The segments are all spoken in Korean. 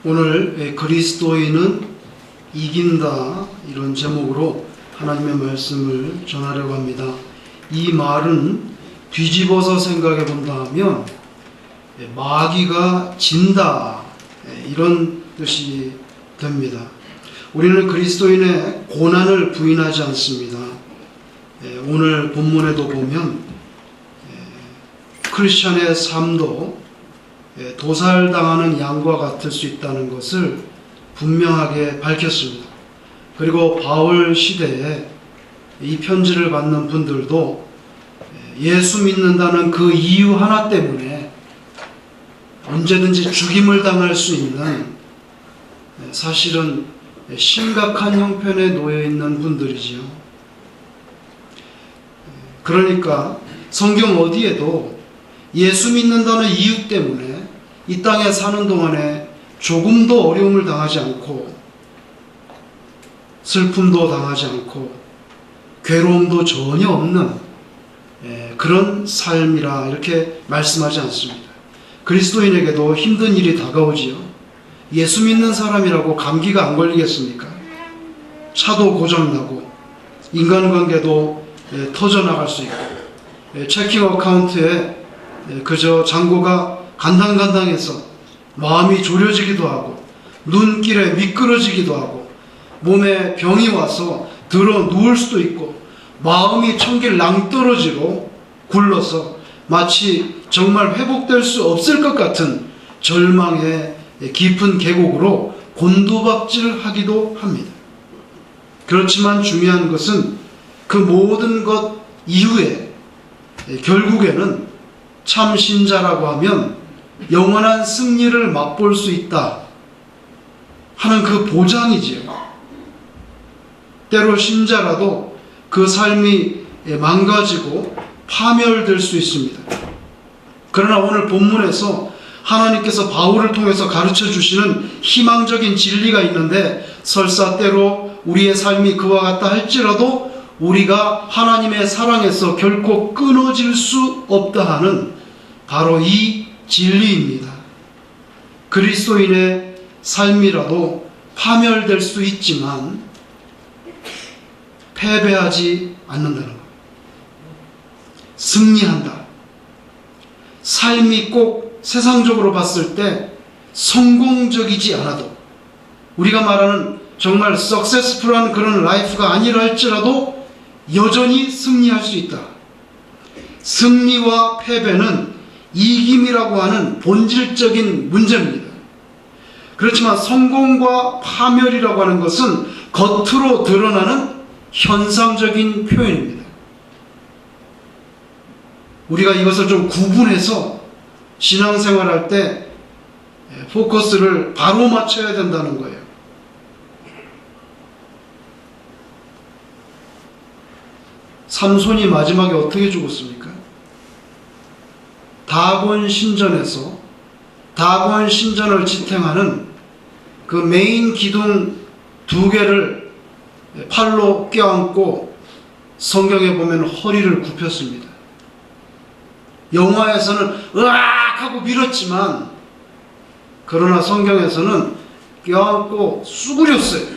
오늘 그리스도인은 이긴다, 이런 제목으로 하나님의 말씀을 전하려고 합니다. 이 말은 뒤집어서 생각해 본다 하면 마귀가 진다, 이런 뜻이 됩니다. 우리는 그리스도인의 고난을 부인하지 않습니다. 오늘 본문에도 보면 크리스천의 삶도 도살당하는 양과 같을 수 있다는 것을 분명하게 밝혔습니다. 그리고 바울 시대에 이 편지를 받는 분들도 예수 믿는다는 그 이유 하나 때문에 언제든지 죽임을 당할 수 있는, 사실은 심각한 형편에 놓여 있는 분들이지요. 그러니까 성경 어디에도 예수 믿는다는 이유 때문에 이 땅에 사는 동안에 조금도 어려움을 당하지 않고 슬픔도 당하지 않고 괴로움도 전혀 없는 그런 삶이라 이렇게 말씀하지 않습니다. 그리스도인에게도 힘든 일이 다가오지요. 예수 믿는 사람이라고 감기가 안 걸리겠습니까? 차도 고장나고 인간관계도 터져나갈 수 있고 체킹 어카운트에 그저 잔고가 간당간당해서 마음이 졸여지기도 하고 눈길에 미끄러지기도 하고 몸에 병이 와서 들어 누울 수도 있고 마음이 천길 낭떠러지로 굴러서 마치 정말 회복될 수 없을 것 같은 절망의 깊은 계곡으로 곤두박질하기도 합니다. 그렇지만 중요한 것은 그 모든 것 이후에 결국에는 참 신자라고 하면 영원한 승리를 맛볼 수 있다 하는 그 보장이지요. 때로 신자라도 그 삶이 망가지고 파멸될 수 있습니다. 그러나 오늘 본문에서 하나님께서 바울을 통해서 가르쳐 주시는 희망적인 진리가 있는데, 설사 때로 우리의 삶이 그와 같다 할지라도 우리가 하나님의 사랑에서 결코 끊어질 수 없다 하는 바로 이 진리입니다. 그리스도인의 삶이라도 파멸될 수 있지만 패배하지 않는다는 것. 승리한다. 삶이 꼭 세상적으로 봤을 때 성공적이지 않아도, 우리가 말하는 정말 석세스풀한 그런 라이프가 아니라 할지라도 여전히 승리할 수 있다. 승리와 패배는 이김이라고 하는 본질적인 문제입니다. 그렇지만 성공과 파멸이라고 하는 것은 겉으로 드러나는 현상적인 표현입니다. 우리가 이것을 좀 구분해서 신앙생활할 때 포커스를 바로 맞춰야 된다는 거예요. 삼손이 마지막에 어떻게 죽었습니까? 다곤 신전에서 다곤 신전을 지탱하는 그 메인 기둥 2개를 팔로 껴안고 성경에 보면 허리를 굽혔습니다. 영화에서는 으악 하고 밀었지만, 그러나 성경에서는 껴안고 수그렸어요.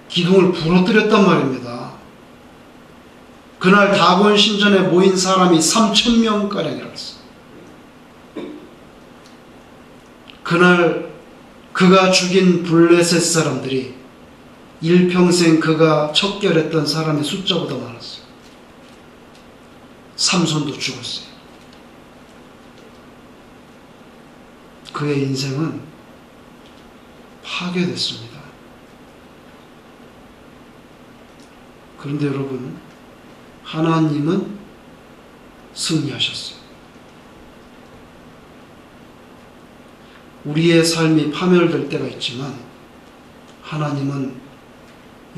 기둥을 부러뜨렸단 말입니다. 그날 다곤 신전에 모인 사람이 3,000명가량이라고 했어요. 그날 그가 죽인 블레셋 사람들이 일평생 그가 척결했던 사람의 숫자보다 많았어요. 삼손도 죽었어요. 그의 인생은 파괴됐습니다. 그런데 여러분, 하나님은 승리하셨어요. 우리의 삶이 파멸될 때가 있지만 하나님은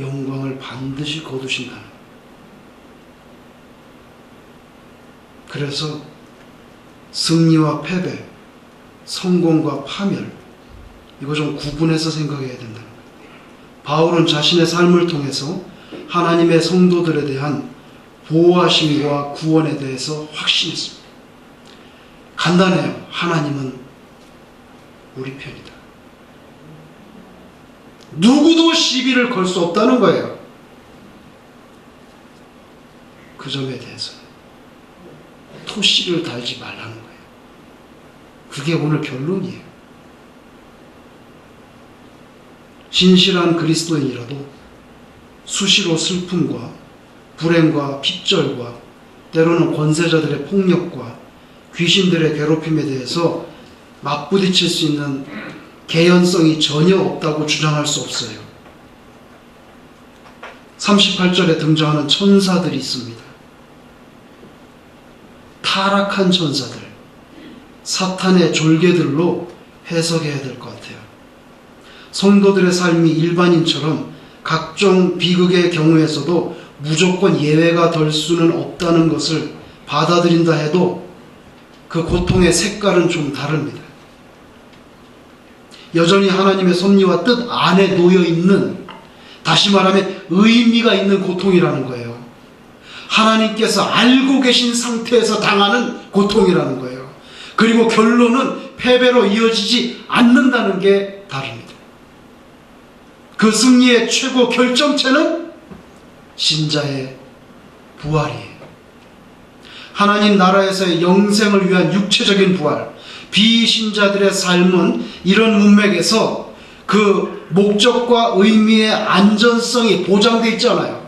영광을 반드시 거두신다. 그래서 승리와 패배, 성공과 파멸, 이거 좀 구분해서 생각해야 된다는 거예요. 바울은 자신의 삶을 통해서 하나님의 성도들에 대한 보호하심과 구원에 대해서 확신했습니다. 간단해요. 하나님은 우리 편이다. 누구도 시비를 걸 수 없다는 거예요. 그 점에 대해서 토시를 달지 말라는 거예요. 그게 오늘 결론이에요. 진실한 그리스도인이라도 수시로 슬픔과 불행과 핍절과 때로는 권세자들의 폭력과 귀신들의 괴롭힘에 대해서 맞부딪힐 수 있는 개연성이 전혀 없다고 주장할 수 없어요. 38절에 등장하는 천사들이 있습니다. 타락한 천사들, 사탄의 졸개들로 해석해야 될 것 같아요. 성도들의 삶이 일반인처럼 각종 비극의 경우에서도 무조건 예외가 될 수는 없다는 것을 받아들인다 해도 그 고통의 색깔은 좀 다릅니다. 여전히 하나님의 섭리와 뜻 안에 놓여있는, 다시 말하면 의미가 있는 고통이라는 거예요. 하나님께서 알고 계신 상태에서 당하는 고통이라는 거예요. 그리고 결론은 패배로 이어지지 않는다는 게 다릅니다. 그 승리의 최고 결정체는 신자의 부활이에요. 하나님 나라에서의 영생을 위한 육체적인 부활, 비신자들의 삶은 이런 문맥에서 그 목적과 의미의 안전성이 보장되어 있잖아요.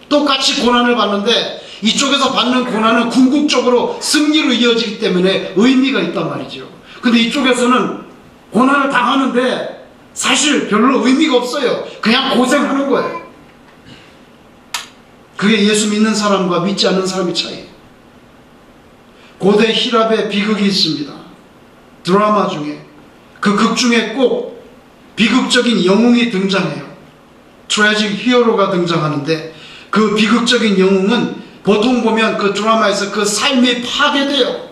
똑같이 고난을 받는데 이쪽에서 받는 고난은 궁극적으로 승리로 이어지기 때문에 의미가 있단 말이죠. 근데 이쪽에서는 고난을 당하는데 사실 별로 의미가 없어요. 그냥 고생하는 거예요. 그게 예수 믿는 사람과 믿지 않는 사람의 차이예요. 고대 히랍의 비극이 있습니다. 드라마 중에, 그 극 중에 꼭 비극적인 영웅이 등장해요. 트래직 히어로가 등장하는데 그 비극적인 영웅은 보통 보면 그 드라마에서 그 삶이 파괴돼요.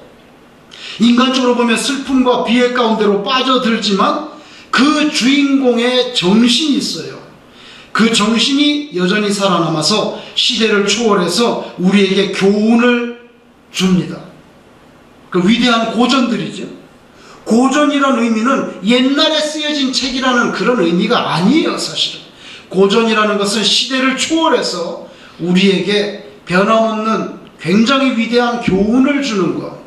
인간적으로 보면 슬픔과 비애 가운데로 빠져들지만 그 주인공의 정신이 있어요. 그 정신이 여전히 살아남아서 시대를 초월해서 우리에게 교훈을 줍니다. 그 위대한 고전들이죠. 고전이라는 의미는 옛날에 쓰여진 책이라는 그런 의미가 아니에요, 사실은. 고전이라는 것은 시대를 초월해서 우리에게 변함없는 굉장히 위대한 교훈을 주는 것.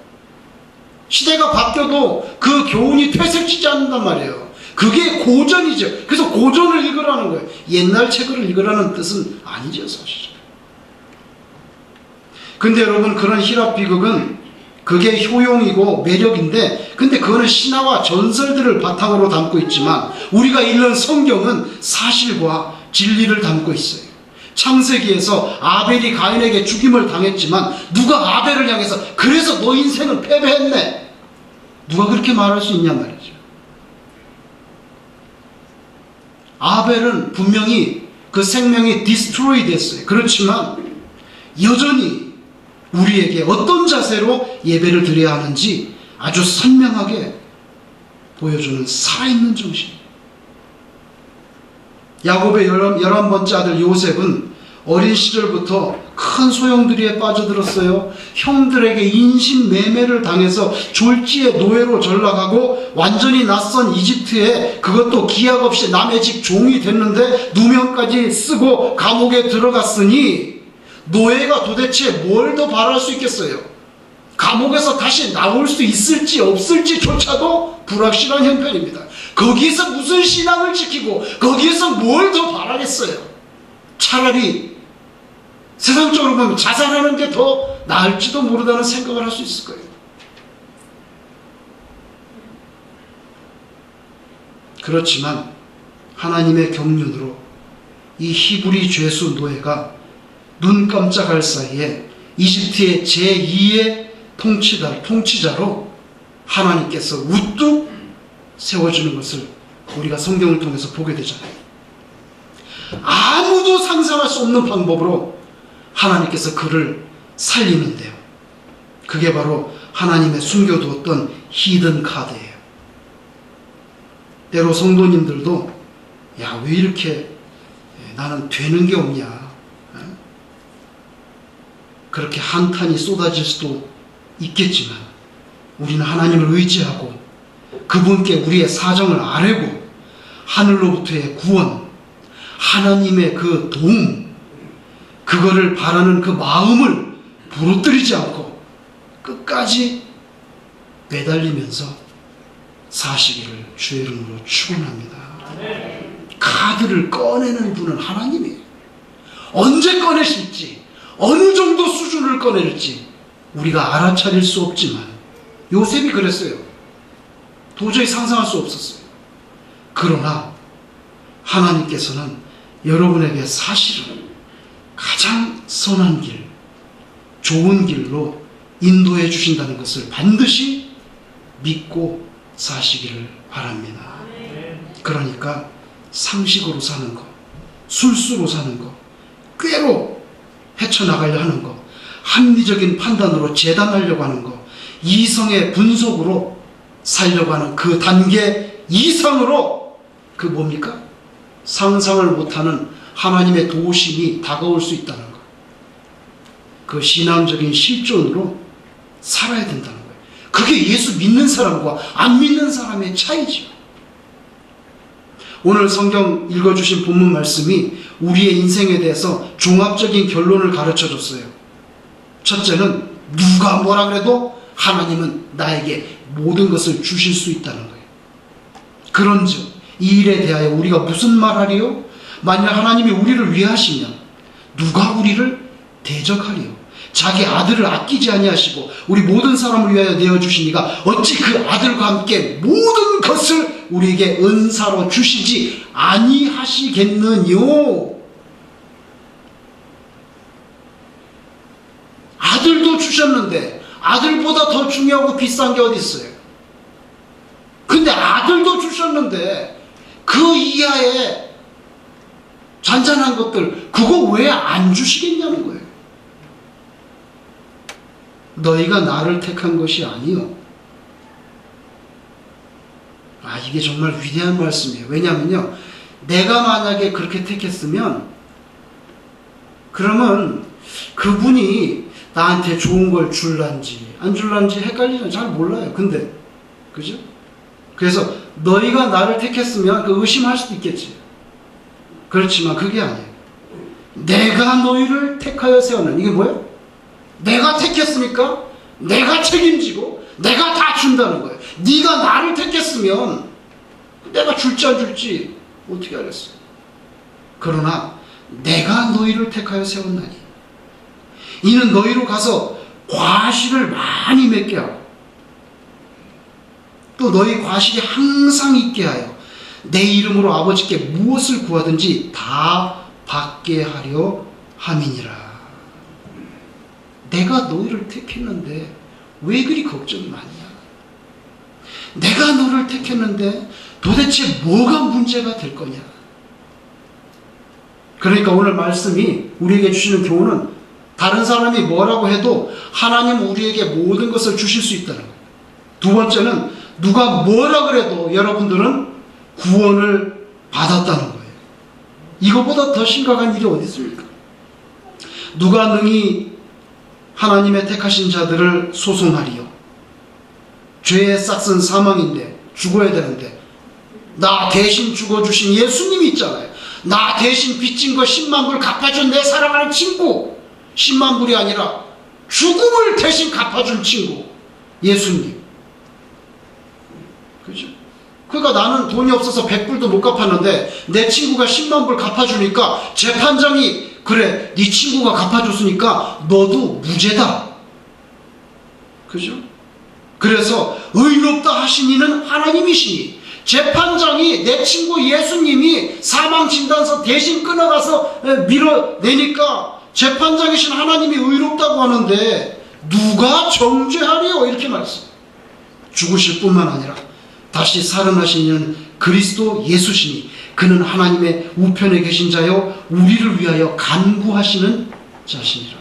시대가 바뀌어도 그 교훈이 퇴색되지 않는단 말이에요. 그게 고전이죠. 그래서 고전을 읽으라는 거예요. 옛날 책을 읽으라는 뜻은 아니죠, 사실. 근데 여러분, 그런 히랍 비극은 그게 효용이고 매력인데, 근데 그거는 신화와 전설들을 바탕으로 담고 있지만 우리가 읽는 성경은 사실과 진리를 담고 있어요. 창세기에서 아벨이 가인에게 죽임을 당했지만 누가 아벨을 향해서 그래서 너 인생은 패배했네, 누가 그렇게 말할 수 있냔 말이죠. 아벨은 분명히 그 생명이 디스트로이 됐어요. 그렇지만 여전히 우리에게 어떤 자세로 예배를 드려야 하는지 아주 선명하게 보여주는 살아있는 정신이에요. 야곱의 11번째 아들 요셉은 어린 시절부터 큰 소용돌이에 빠져들었어요. 형들에게 인신매매를 당해서 졸지에 노예로 전락하고 완전히 낯선 이집트에, 그것도 기약 없이 남의 집 종이 됐는데 누명까지 쓰고 감옥에 들어갔으니 노예가 도대체 뭘 더 바랄 수 있겠어요? 감옥에서 다시 나올 수 있을지 없을지조차도 불확실한 형편입니다. 거기에서 무슨 신앙을 지키고 거기에서 뭘 더 바라겠어요? 차라리 세상적으로 보면 자살하는 게 더 나을지도 모르다는 생각을 할 수 있을 거예요. 그렇지만 하나님의 경륜으로 이 히브리 죄수 노예가 눈 깜짝할 사이에 이집트의 제2의 통치자로 하나님께서 우뚝 세워주는 것을 우리가 성경을 통해서 보게 되잖아요. 아무도 상상할 수 없는 방법으로 하나님께서 그를 살리는데요. 그게 바로 하나님의 숨겨두었던 히든 카드예요. 때로 성도님들도 야, 왜 이렇게 나는 되는 게 없냐, 그렇게 한탄이 쏟아질 수도 있겠지만 우리는 하나님을 의지하고 그분께 우리의 사정을 아뢰고 하늘로부터의 구원, 하나님의 그 도움, 그거를 바라는 그 마음을 부러뜨리지 않고 끝까지 매달리면서 사시기를 주의 이름으로 축원합니다. 카드를 꺼내는 분은 하나님이에요. 언제 꺼내실지, 어느 정도 수준을 꺼낼지 우리가 알아차릴 수 없지만 요셉이 그랬어요. 도저히 상상할 수 없었어요. 그러나 하나님께서는 여러분에게 사실은 가장 선한 길, 좋은 길로 인도해 주신다는 것을 반드시 믿고 사시기를 바랍니다. 그러니까 상식으로 사는 것, 술수로 사는 것, 꾀로 헤쳐나가려 하는 것, 합리적인 판단으로 재단하려고 하는 것, 이성의 분석으로 살려고 하는 그 단계 이상으로 그 뭡니까? 상상을 못하는 하나님의 도우심이 다가올 수 있다는 것. 그 신앙적인 실존으로 살아야 된다는 거예요. 그게 예수 믿는 사람과 안 믿는 사람의 차이죠. 오늘 성경 읽어주신 본문 말씀이 우리의 인생에 대해서 종합적인 결론을 가르쳐줬어요. 첫째는 누가 뭐라 그래도 하나님은 나에게 모든 것을 주실 수 있다는 거예요. 그런즉 이 일에 대하여 우리가 무슨 말하리요? 만약 하나님이 우리를 위하시면 누가 우리를 대적하리요? 자기 아들을 아끼지 아니하시고 우리 모든 사람을 위하여 내어주시니가 어찌 그 아들과 함께 모든 것을 우리에게 은사로 주시지 아니하시겠느뇨? 아들도 주셨는데 아들보다 더 중요하고 비싼 게 어디 있어요? 근데 아들도 주셨는데 그 이하의 잔잔한 것들 그거 왜 안 주시겠냐는 거예요. 너희가 나를 택한 것이 아니요. 이게 정말 위대한 말씀이에요. 왜냐하면요, 내가 만약에 그렇게 택했으면 그러면 그분이 나한테 좋은 걸 줄란지 안 줄란지 헷갈리잖아요. 잘 몰라요. 근데 그죠? 그래서 너희가 나를 택했으면 그 의심할 수도 있겠지. 그렇지만 그게 아니에요. 내가 너희를 택하여 세웠는, 이게 뭐예요? 내가 택했으니까 내가 책임지고 내가 다 준다는 거예요. 네가 나를 택했으면 내가 줄지 안 줄지 어떻게 알겠어요? 그러나 내가 너희를 택하여 세웠나니 이는 너희로 가서 과실을 많이 맺게 하고 또 너희 과실이 항상 있게 하여 내 이름으로 아버지께 무엇을 구하든지 다 받게 하려 함이니라. 내가 너희를 택했는데 왜 그리 걱정이 많냐? 내가 너를 택했는데 도대체 뭐가 문제가 될 거냐? 그러니까 오늘 말씀이 우리에게 주시는 교훈은 다른 사람이 뭐라고 해도 하나님은 우리에게 모든 것을 주실 수 있다는 거예요. 두 번째는 누가 뭐라 그래도 여러분들은 구원을 받았다는 거예요. 이거보다 더 심각한 일이 어디 있습니까? 누가 능히 하나님의 택하신 자들을 소송하리요? 죄의 싹은 사망인데 죽어야 되는데 나 대신 죽어주신 예수님이 있잖아요. 나 대신 빚진 거 10만 불 갚아준 내 사랑하는 친구, 10만 불이 아니라 죽음을 대신 갚아준 친구 예수님. 그죠? 그러니까 나는 돈이 없어서 100불도 못 갚았는데 내 친구가 10만 불 갚아주니까 재판장이 그래 네 친구가 갚아줬으니까 너도 무죄다. 그죠? 그래서 의롭다 하신 이는 하나님이시니 재판장이 내 친구 예수님이 사망진단서 대신 끊어가서 밀어내니까 재판장이신 하나님이 의롭다고 하는데 누가 정죄하리요? 이렇게 말했어요. 죽으실 뿐만 아니라 다시 살아나신 이는 그리스도 예수시니 그는 하나님의 우편에 계신 자여 우리를 위하여 간구하시는 자시니라.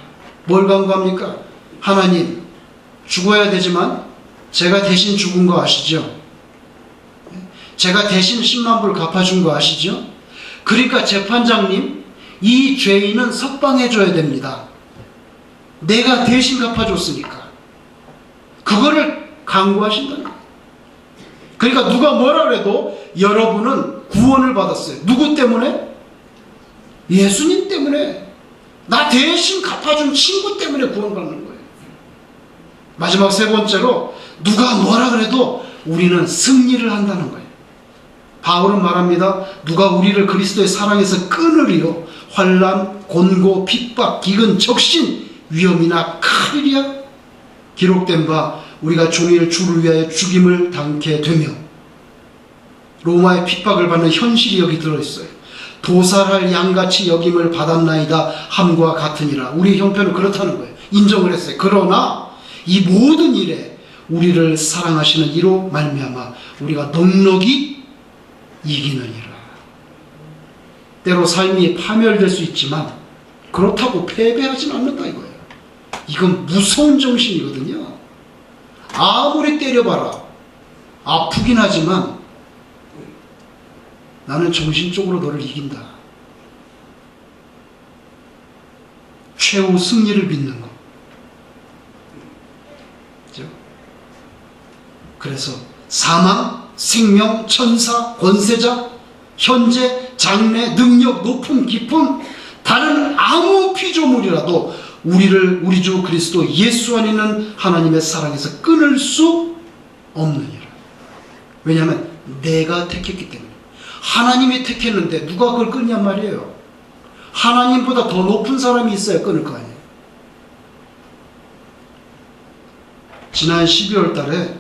뭘 간구합니까? 하나님, 죽어야 되지만 제가 대신 죽은 거 아시죠? 제가 대신 10만 불 갚아준 거 아시죠? 그러니까 재판장님, 이 죄인은 석방해줘야 됩니다. 내가 대신 갚아줬으니까. 그거를 간구하신다는 거예요. 그러니까 누가 뭐라 그래도 여러분은 구원을 받았어요. 누구 때문에? 예수님 때문에. 나 대신 갚아준 친구 때문에 구원받는 거예요. 마지막 세 번째로 누가 뭐라 그래도 우리는 승리를 한다는 거예요. 바울은 말합니다. 누가 우리를 그리스도의 사랑에서 끊으리요 환난, 곤고, 핍박, 기근, 적신, 위험이나 칼이랴. 기록된 바 우리가 종일 주를 위하여 죽임을 당케 되며 로마의 핍박을 받는 현실이 여기 들어있어요. 도살할 양같이 여김을 받았나이다 함과 같으니라. 우리 형편은 그렇다는 거예요. 인정을 했어요. 그러나 이 모든 일에 우리를 사랑하시는 이로 말미암아 우리가 넉넉히 이기느니라. 때로 삶이 파멸될 수 있지만 그렇다고 패배하진 않는다 이거예요. 이건 무서운 정신이거든요. 아무리 때려봐라 아프긴 하지만 나는 정신적으로 너를 이긴다. 최후 승리를 믿는 것. 그렇죠? 그래서 사망, 생명, 천사, 권세자, 현재, 장래, 능력, 높음, 깊음, 다른 아무 피조물이라도 우리를 우리 주 그리스도 예수 안에 있는 하나님의 사랑에서 끊을 수 없느니라. 왜냐하면 내가 택했기 때문에. 하나님이 택했는데 누가 그걸 끊냔 말이에요. 하나님보다 더 높은 사람이 있어야 끊을 거 아니에요. 지난 12월 달에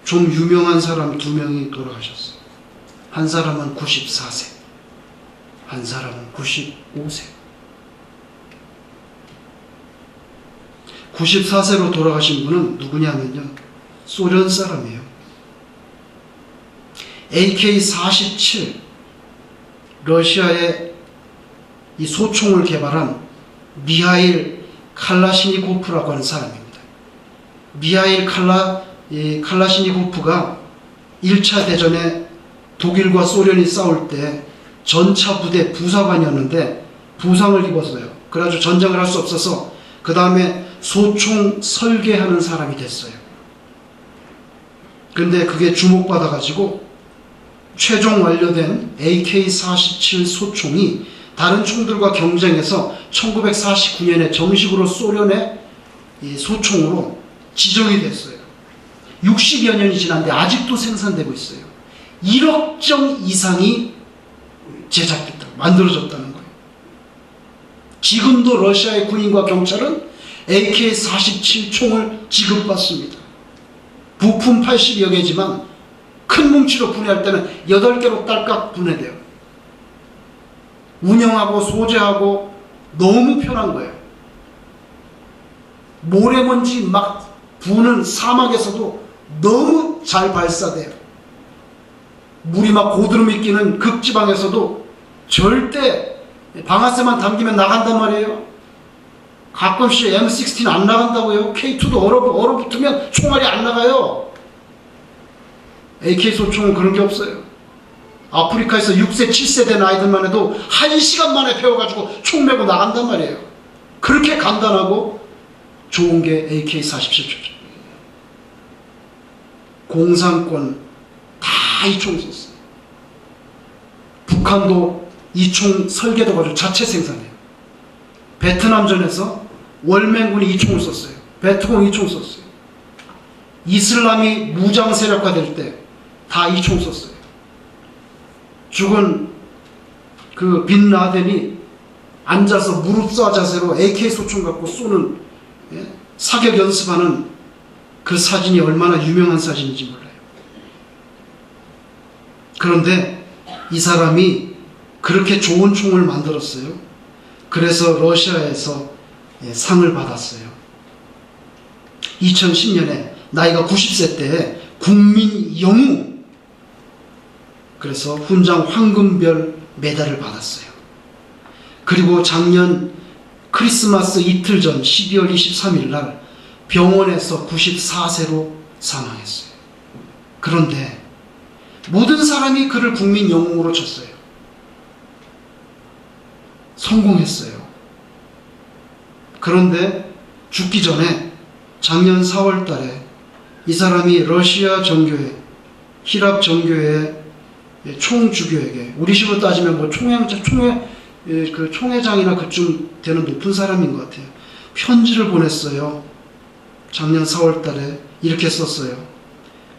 좀 유명한 사람 2명이 돌아가셨어요. 한 사람은 94세, 한 사람은 95세. 94세로 돌아가신 분은 누구냐면요, 소련 사람이에요. AK-47, 러시아의 이 소총을 개발한 미하일 칼라시니코프라고 하는 사람입니다. 미하일 칼라시니코프가 1차 대전에 독일과 소련이 싸울 때 전차 부대 부사관이었는데 부상을 입었어요. 그래가지고 전쟁을 할 수 없어서 그 다음에 소총 설계하는 사람이 됐어요. 근데 그게 주목받아가지고 최종 완료된 AK-47 소총이 다른 총들과 경쟁해서 1949년에 정식으로 소련의 소총으로 지정이 됐어요. 60여 년이 지났는데 아직도 생산되고 있어요. 1억 정 이상이 제작됐다, 만들어졌다는 거예요. 지금도 러시아의 군인과 경찰은 AK-47 총을 지급받습니다. 부품 80여 개지만 큰 뭉치로 분해할 때는 8개로 딸깍 분해돼요. 운영하고 소재하고 너무 편한 거예요. 모래먼지 막 부는 사막에서도 너무 잘 발사돼요. 물이 막 고드름이 끼는 극지방에서도 절대 방아쇠만 당기면 나간단 말이에요. 가끔씩 M16 안 나간다고요. K2도 얼어붙으면 총알이 안 나가요. AK 소총은 그런 게 없어요. 아프리카에서 6세, 7세 된 아이들만 해도 1시간 만에 배워가지고 총 메고 나간단 말이에요. 그렇게 간단하고 좋은 게 AK-47 총. 공산권 다 이 총 썼어요. 북한도 이 총 설계도 가지고 자체 생산해요. 베트남전에서 월맹군이 이 총을 썼어요. 베트공 이 총 썼어요. 이슬람이 무장 세력화될 때 다 이 총 썼어요. 죽은 그 빈 라덴이 앉아서 무릎 쏴 자세로 AK 소총 갖고 쏘는 사격 연습하는 그 사진이 얼마나 유명한 사진인지 몰라요. 그런데 이 사람이 그렇게 좋은 총을 만들었어요. 그래서 러시아에서 상을 받았어요. 2010년에 나이가 90세 때 국민 영웅, 그래서 훈장 황금별 메달을 받았어요. 그리고 작년 크리스마스 이틀 전 12월 23일 날 병원에서 94세로 사망했어요. 그런데 모든 사람이 그를 국민 영웅으로 쳤어요. 성공했어요. 그런데 죽기 전에 작년 4월 달에 이 사람이 러시아 정교회, 히랍 정교회의 총주교에게, 우리식으로 따지면 뭐 총회장이나 그쯤 되는 높은 사람인 것 같아요. 편지를 보냈어요. 작년 4월 달에 이렇게 썼어요.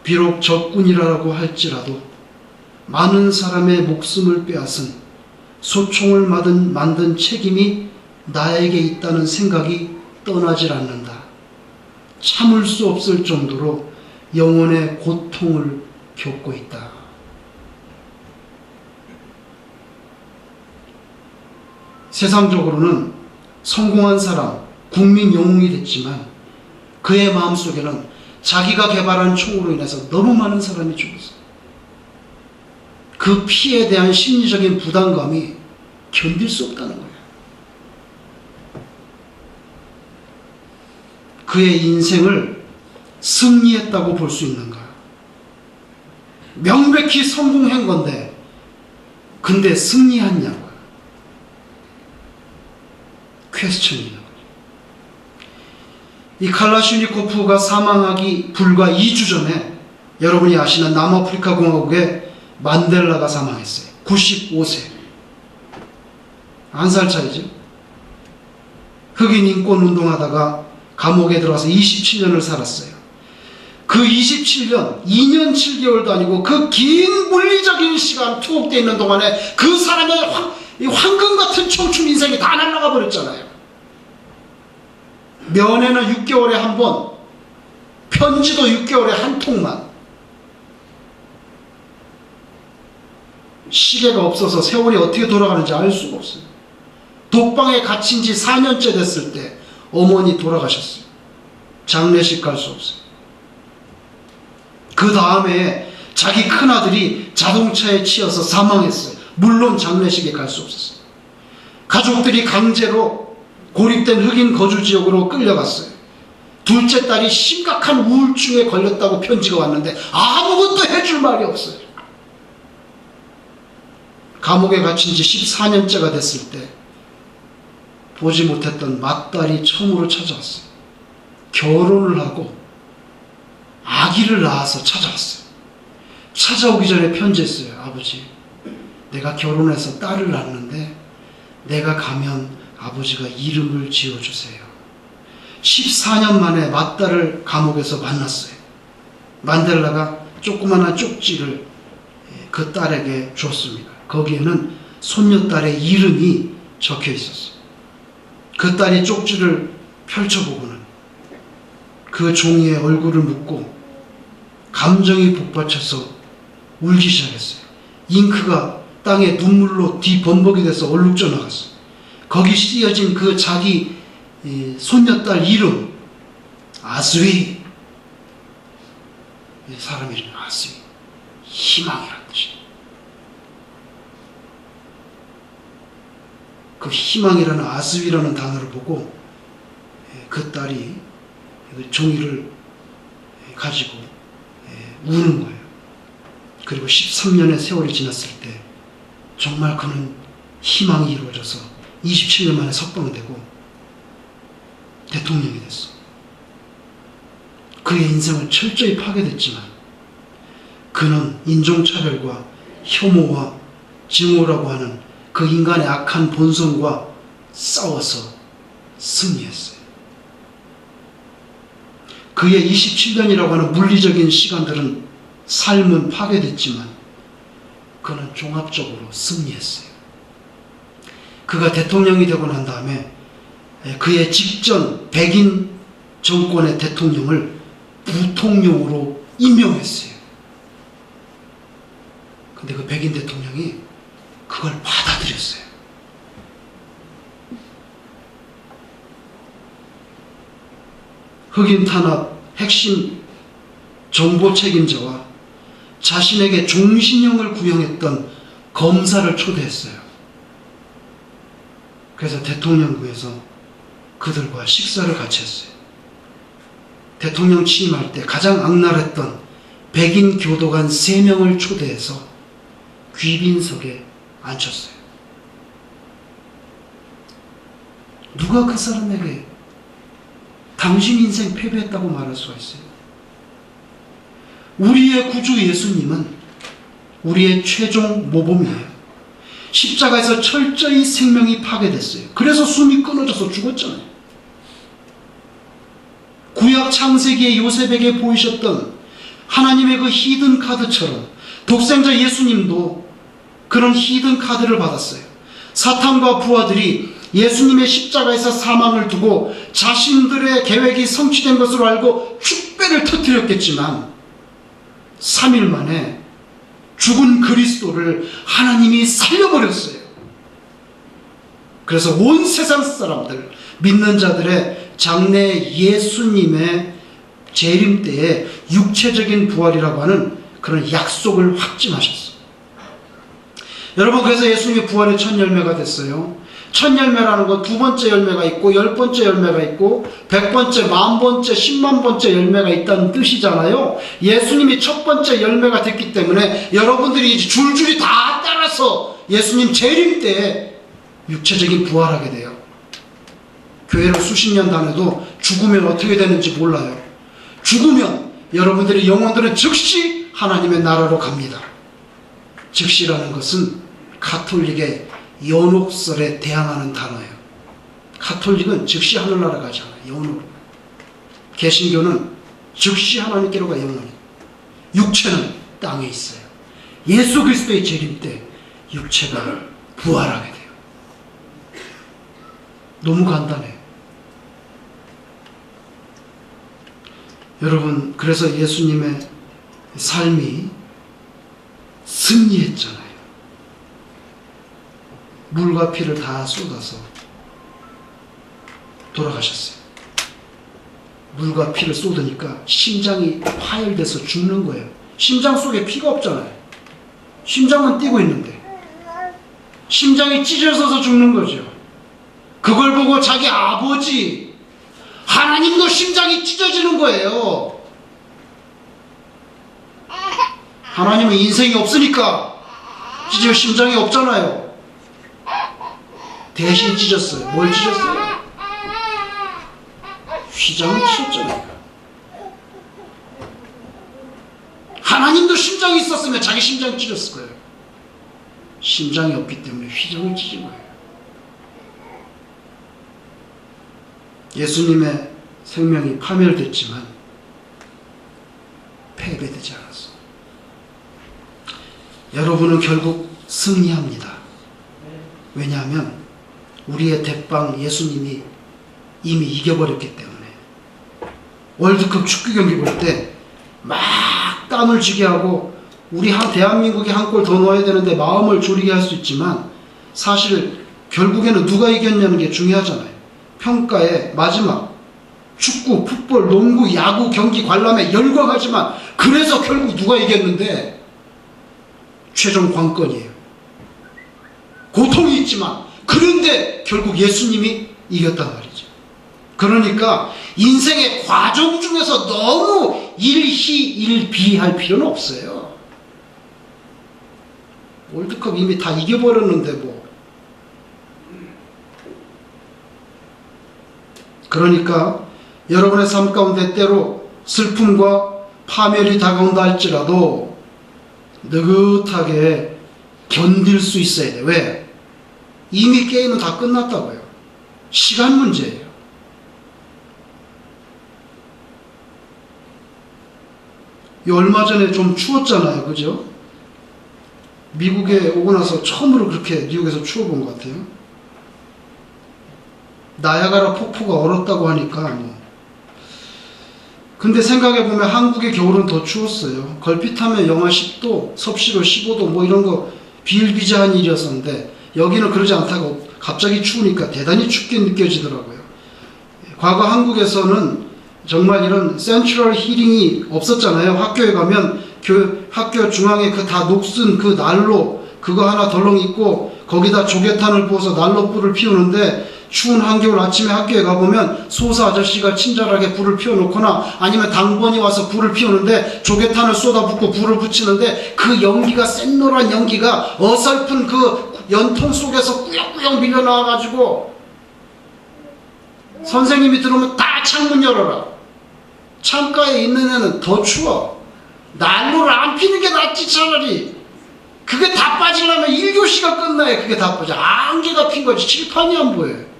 비록 적군이라고 할지라도 많은 사람의 목숨을 빼앗은 소총을 만든 책임이 나에게 있다는 생각이 떠나질 않는다. 참을 수 없을 정도로 영혼의 고통을 겪고 있다. 세상적으로는 성공한 사람, 국민 영웅이 됐지만 그의 마음속에는 자기가 개발한 총으로 인해서 너무 많은 사람이 죽었어요. 그 피해에 대한 심리적인 부담감이 견딜 수 없다는 거예요. 그의 인생을 승리했다고 볼 수 있는가? 명백히 성공한 건데, 근데 승리했냐고. 퀘스천이 있는 거죠. 이 칼라슈니코프가 사망하기 불과 2주 전에 여러분이 아시는 남아프리카 공화국의 만델라가 사망했어요. 95세. 1살 차이죠. 흑인 인권 운동하다가 감옥에 들어가서 27년을 살았어요. 그 27년, 2년 7개월도 아니고 그 긴 물리적인 시간 투옥되어 있는 동안에 그 사람의 황금 같은 청춘 인생이 다 날아가 버렸잖아요. 면회는 6개월에 한 번, 편지도 6개월에 한 통만. 시계가 없어서 세월이 어떻게 돌아가는지 알 수가 없어요. 독방에 갇힌 지 4년째 됐을 때 어머니 돌아가셨어요. 장례식 갈 수 없어요. 그 다음에 자기 큰아들이 자동차에 치여서 사망했어요. 물론 장례식에 갈 수 없었어요. 가족들이 강제로 고립된 흑인 거주지역으로 끌려갔어요. 둘째 딸이 심각한 우울증에 걸렸다고 편지가 왔는데 아무것도 해줄 말이 없어요. 감옥에 갇힌 지 14년째가 됐을 때 보지 못했던 맏딸이 처음으로 찾아왔어요. 결혼을 하고 아기를 낳아서 찾아왔어요. 찾아오기 전에 편지했어요. 아버지, 내가 결혼해서 딸을 낳는데 내가 가면 아버지가 이름을 지어주세요. 14년 만에 맏딸을 감옥에서 만났어요. 만델라가 조그마한 쪽지를 그 딸에게 줬습니다. 거기에는 손녀딸의 이름이 적혀 있었어요. 그 딸이 쪽지를 펼쳐보고는 그 종이에 얼굴을 묻고 감정이 북받쳐서 울기 시작했어요. 잉크가 땅에 눈물로 뒤범벅이 돼서 얼룩져 나갔어요. 거기 쓰여진 그 자기 손녀딸 이름, 아스위. 사람 이름이 아스위. 희망이라는 뜻이에요. 그 희망이라는 아스위라는 단어를 보고 그 딸이 그 종이를 가지고 우는 거예요. 그리고 13년의 세월이 지났을 때 정말 그는 희망이 이루어져서 27년 만에 석방되고 대통령이 됐어. 그의 인생은 철저히 파괴됐지만 그는 인종차별과 혐오와 증오라고 하는 그 인간의 악한 본성과 싸워서 승리했어요. 그의 27년이라고 하는 물리적인 시간들은 삶은 파괴됐지만 그는 종합적으로 승리했어요. 그가 대통령이 되고 난 다음에 그의 직전 백인 정권의 대통령을 부통령으로 임명했어요. 근데 그 백인 대통령이 그걸 받아들였어요. 흑인 탄압 핵심 정보 책임자와 자신에게 종신형을 구형했던 검사를 초대했어요. 그래서 대통령부에서 그들과 식사를 같이 했어요. 대통령 취임할 때 가장 악랄했던 백인 교도관 3명을 초대해서 귀빈석에 앉혔어요. 누가 그 사람에게 당신 인생 패배했다고 말할 수가 있어요? 우리의 구주 예수님은 우리의 최종 모범이에요. 십자가에서 철저히 생명이 파괴됐어요. 그래서 숨이 끊어져서 죽었잖아요. 구약 창세기의 요셉에게 보이셨던 하나님의 그 히든 카드처럼 독생자 예수님도 그런 히든 카드를 받았어요. 사탄과 부하들이 예수님의 십자가에서 사망을 두고 자신들의 계획이 성취된 것으로 알고 축배를 터뜨렸겠지만 3일 만에 죽은 그리스도를 하나님이 살려버렸어요. 그래서 온 세상 사람들, 믿는 자들의 장래 예수님의 재림 때에 육체적인 부활이라고 하는 그런 약속을 확증하셨어요. 여러분, 그래서 예수님이 부활의 첫 열매가 됐어요. 첫 열매라는 건 두 번째 열매가 있고 10번째 열매가 있고 100번째, 10,000번째, 100,000번째 열매가 있다는 뜻이잖아요. 예수님이 첫 번째 열매가 됐기 때문에 여러분들이 이제 줄줄이 다 따라서 예수님 재림 때에 육체적인 부활하게 돼요. 교회를 수십 년 다녀도 죽으면 어떻게 되는지 몰라요. 죽으면 여러분들의 영혼들은 즉시 하나님의 나라로 갑니다. 즉시라는 것은 가톨릭의 연옥설에 대항하는 단어예요. 가톨릭은 즉시 하늘나라 가지 않아요. 영원으로. 개신교는 즉시 하나님께로 가 영원히. 육체는 땅에 있어요. 예수 그리스도의 재림 때 육체가 부활하게 돼요. 너무 간단해요. 여러분, 그래서 예수님의 삶이 승리했잖아요. 물과 피를 다 쏟아서 돌아가셨어요. 물과 피를 쏟으니까 심장이 파열돼서 죽는 거예요. 심장 속에 피가 없잖아요. 심장은 뛰고 있는데 심장이 찢어져서 죽는 거죠. 그걸 보고 자기 아버지 하나님도 심장이 찢어지는 거예요. 하나님은 인생이 없으니까 찢을 심장이 없잖아요. 대신 찢었어요. 뭘 찢었어요? 휘장을 찢었잖아요. 하나님도 심장이 있었으면 자기 심장 찢었을 거예요. 심장이 없기 때문에 휘장을 찢은 거예요. 예수님의 생명이 파멸됐지만 패배되지 않았어. 여러분은 결국 승리합니다. 왜냐하면 우리의 대빵 예수님이 이미 이겨버렸기 때문에. 월드컵 축구 경기 볼 때 막 땀을 쥐게 하고 우리 대한민국이 한 골 더 넣어야 되는데 마음을 졸이게 할 수 있지만 사실 결국에는 누가 이겼냐는 게 중요하잖아요. 평가의 마지막 축구, 풋볼, 농구, 야구 경기 관람에 열광하지만 그래서 결국 누가 이겼는데 최종 관건이에요. 고통이 있지만 그런데 결국 예수님이 이겼단 말이죠. 그러니까 인생의 과정 중에서 너무 일희일비할 필요는 없어요. 월드컵 이미 다 이겨버렸는데 뭐. 그러니까 여러분의 삶 가운데 때로 슬픔과 파멸이 다가온다 할지라도 느긋하게 견딜 수 있어야 돼. 왜? 이미 게임은 다 끝났다고요. 시간 문제예요. 얼마 전에 좀 추웠잖아요. 그죠? 미국에 오고 나서 처음으로 그렇게 뉴욕에서 추워본 것 같아요. 나야가라 폭포가 얼었다고 하니까 뭐. 근데 생각해보면 한국의 겨울은 더 추웠어요. 걸핏하면 영하 10도, 섭씨로 15도 뭐 이런 거 비일비재한 일이었었는데 여기는 그러지 않다고 갑자기 추우니까 대단히 춥게 느껴지더라고요. 과거 한국에서는 정말 이런 센트럴 히팅이 없었잖아요. 학교에 가면 학교 중앙에 그 다 녹슨 그 난로 그거 하나 덜렁 있고 거기다 조개탄을 부어서 난로불을 피우는데 추운 한겨울 아침에 학교에 가보면 소사 아저씨가 친절하게 불을 피워놓거나 아니면 당번이 와서 불을 피우는데 조개탄을 쏟아붓고 불을 붙이는데 그 연기가 샛노란 연기가 어설픈 그 연통 속에서 꾸역꾸역 밀려나와가지고 선생님이 들어오면 다 창문 열어라. 창가에 있는 애는 더 추워. 난로를 안 피는 게 낫지 차라리. 그게 다 빠지려면 1교시가 끝나야 그게 다 빠져. 안개가 핀 거지. 칠판이 안 보여요.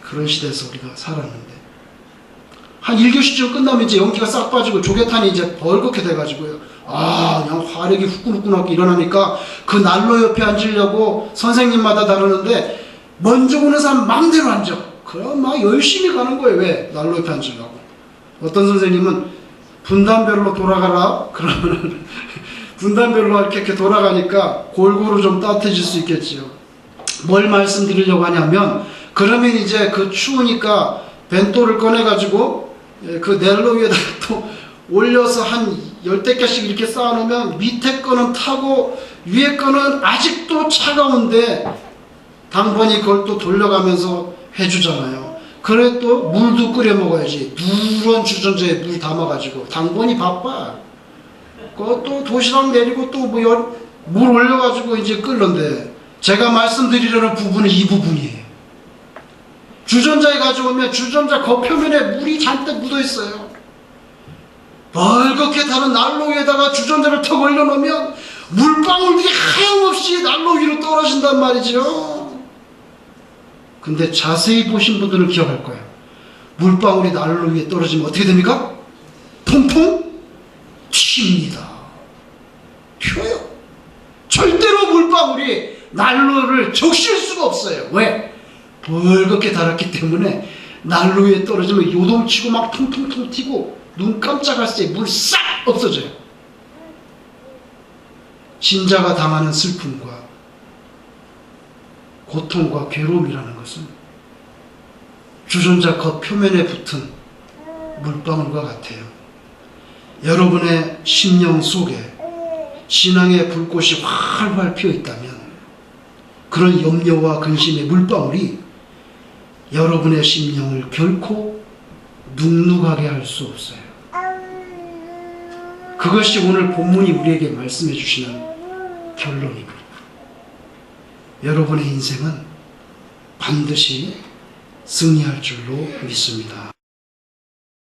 그런 시대에서 우리가 살았는데 한 1교시쯤 끝나면 이제 연기가 싹 빠지고 조개탄이 이제 벌겋게 돼가지고요. 그냥 화력이 후끈후끈하게 일어나니까 그 난로 옆에 앉으려고 선생님마다 다르는데 먼저 오는 사람 마음대로 앉아. 그럼 막 열심히 가는 거예요. 왜? 난로 옆에 앉으려고. 어떤 선생님은 분단별로 돌아가라. 그러면 분단별로 이렇게 돌아가니까 골고루 좀 따뜻해질 수 있겠지요. 뭘 말씀드리려고 하냐면 그러면 이제 그 추우니까 벤또를 꺼내가지고 그 난로 위에다 또 올려서 한 10대께씩 이렇게 쌓아놓으면 밑에 거는 타고 위에 거는 아직도 차가운데 당번이 그걸 또 돌려가면서 해주잖아요. 그래 또 물도 끓여 먹어야지. 누런 주전자에 물 담아가지고 당번이 바빠. 그것도 도시락 내리고 또 물 올려가지고 이제 끓는데 제가 말씀드리려는 부분은 이 부분이에요. 주전자에 가져오면 주전자 겉표면에 물이 잔뜩 묻어있어요. 벌겋게 타는 난로 위에다가 주전자를 턱 올려놓으면 물방울들이 하염없이 난로 위로 떨어진단 말이죠. 근데 자세히 보신 분들은 기억할 거예요. 물방울이 난로 위에 떨어지면 어떻게 됩니까? 통통 튑니다. 튀어요. 절대로 물방울이 난로를 적실 수가 없어요. 왜? 벌겋게 달았기 때문에 난로 위에 떨어지면 요동치고 막 통통통 튀고 눈 깜짝할 새에 물 싹 없어져요. 신자가 당하는 슬픔과 고통과 괴로움이라는 것은 주전자 겉표면에 붙은 물방울과 같아요. 여러분의 심령 속에 신앙의 불꽃이 활활 피어 있다면 그런 염려와 근심의 물방울이 여러분의 심령을 결코 눅눅하게 할 수 없어요. 그것이 오늘 본문이 우리에게 말씀해 주시는 결론입니다. 여러분의 인생은 반드시 승리할 줄로 믿습니다.